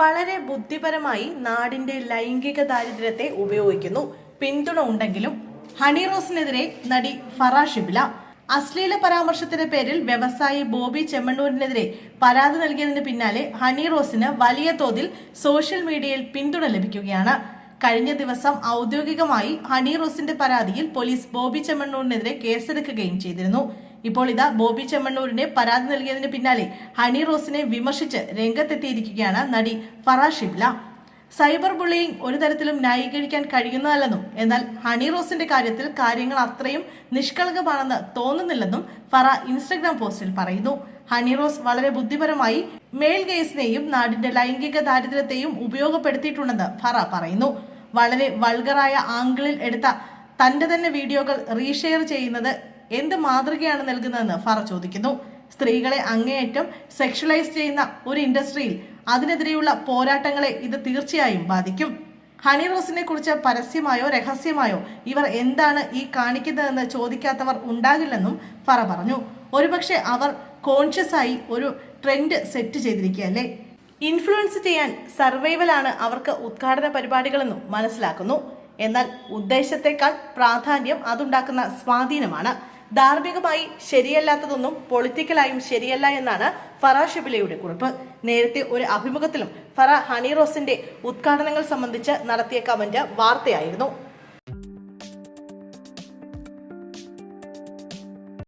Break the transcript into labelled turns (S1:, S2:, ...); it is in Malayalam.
S1: വളരെ ബുദ്ധിപരമായി നാടിന്റെ ലൈംഗിക ദാരിദ്ര്യത്തെ ഉപയോഗിക്കുന്നു. പിന്തുണ ഉണ്ടെങ്കിലും ഹണി റോസിനെതിരെ നടി ഫറ ഷിബില അശ്ലീല പരാമർശത്തിന്റെ പേരിൽ വ്യവസായി ബോബി ചെമ്മണ്ണൂരിനെതിരെ പരാതി നൽകിയതിന് പിന്നാലെ ഹണി റോസിന് വലിയ തോതിൽ സോഷ്യൽ മീഡിയയിൽ പിന്തുണ ലഭിക്കുകയാണ്. കഴിഞ്ഞ ദിവസം ഔദ്യോഗികമായി ഹണി റോസിന്റെ പരാതിയിൽ പോലീസ് ബോബി ചെമ്മണ്ണൂരിനെതിരെ കേസെടുക്കുകയും ചെയ്തിരുന്നു. ഇപ്പോൾ ഇതാ ബോബി ചെമ്മണ്ണൂരിനെ പരാതി നൽകിയതിന് പിന്നാലെ ഹണി റോസിനെ വിമർശിച്ച് രംഗത്തെത്തിയിരിക്കുകയാണ് നടി ഫറ ഷിബില. സൈബർ ബുള്ളിയിങ് ഒരു തരത്തിലും ന്യായീകരിക്കാൻ കഴിയുന്നതല്ലെന്നും എന്നാൽ ഹണി റോസിന്റെ കാര്യത്തിൽ കാര്യങ്ങൾ അത്രയും നിഷ്കളങ്കമാണെന്ന് തോന്നുന്നില്ലെന്നും ഫറ ഇൻസ്റ്റഗ്രാം പോസ്റ്റിൽ പറയുന്നു. ഹണി റോസ് വളരെ ബുദ്ധിപരമായി മെയിൽ ഗേസിനെയും നാടിന്റെ ലൈംഗിക ദാരിദ്ര്യത്തെയും ഉപയോഗപ്പെടുത്തിയിട്ടുണ്ടെന്ന് ഫറ പറയുന്നു. വളരെ വൾഗറായ ആംഗിളിൽ എടുത്ത തന്റെ തന്നെ വീഡിയോകൾ റീഷെയർ ചെയ്യുന്നത് എന്ത് മാതൃകയാണ് നൽകുന്നതെന്ന് ഫറ ചോദിക്കുന്നു. സ്ത്രീകളെ അങ്ങേയറ്റം സെക്ഷലൈസ് ചെയ്യുന്ന ഒരു ഇൻഡസ്ട്രിയിൽ അതിനെതിരെയുള്ള പോരാട്ടങ്ങളെ ഇത് തീർച്ചയായും ബാധിക്കും. ഹണി റോസിനെ കുറിച്ച് പരസ്യമായോ രഹസ്യമായോ ഇവർ എന്താണ് ഈ കാണിക്കുന്നതെന്ന് ചോദിക്കാത്തവർ ഉണ്ടാകില്ലെന്നും ഫറ പറഞ്ഞു. ഒരുപക്ഷെ അവർ കോൺഷ്യസ് ആയി ഒരു ട്രെൻഡ് സെറ്റ് ചെയ്തിരിക്കുകയല്ലേ. ഇൻഫ്ലുവൻസ് ചെയ്യാൻ സർവൈവലാണ് അവർക്ക് ഉദ്ഘാടന പരിപാടികളെന്നും മനസ്സിലാക്കുന്നു. എന്നാൽ ഉദ്ദേശത്തെക്കാൾ പ്രാധാന്യം അതുണ്ടാക്കുന്ന സ്വാധീനമാണ്. ധാർമ്മികമായി ശരിയല്ലാത്തതൊന്നും പൊളിറ്റിക്കലായും ശരിയല്ല എന്നാണ് ഫറ ഷിബിലയുടെ കുറിപ്പ്. നേരത്തെ ഒരു അഭിമുഖത്തിലും ഫറ ഹണി റോസിന്റെ ഉദ്ഘാടനങ്ങൾ സംബന്ധിച്ച് നടത്തിയ കമന്റ് വാർത്തയായിരുന്നു.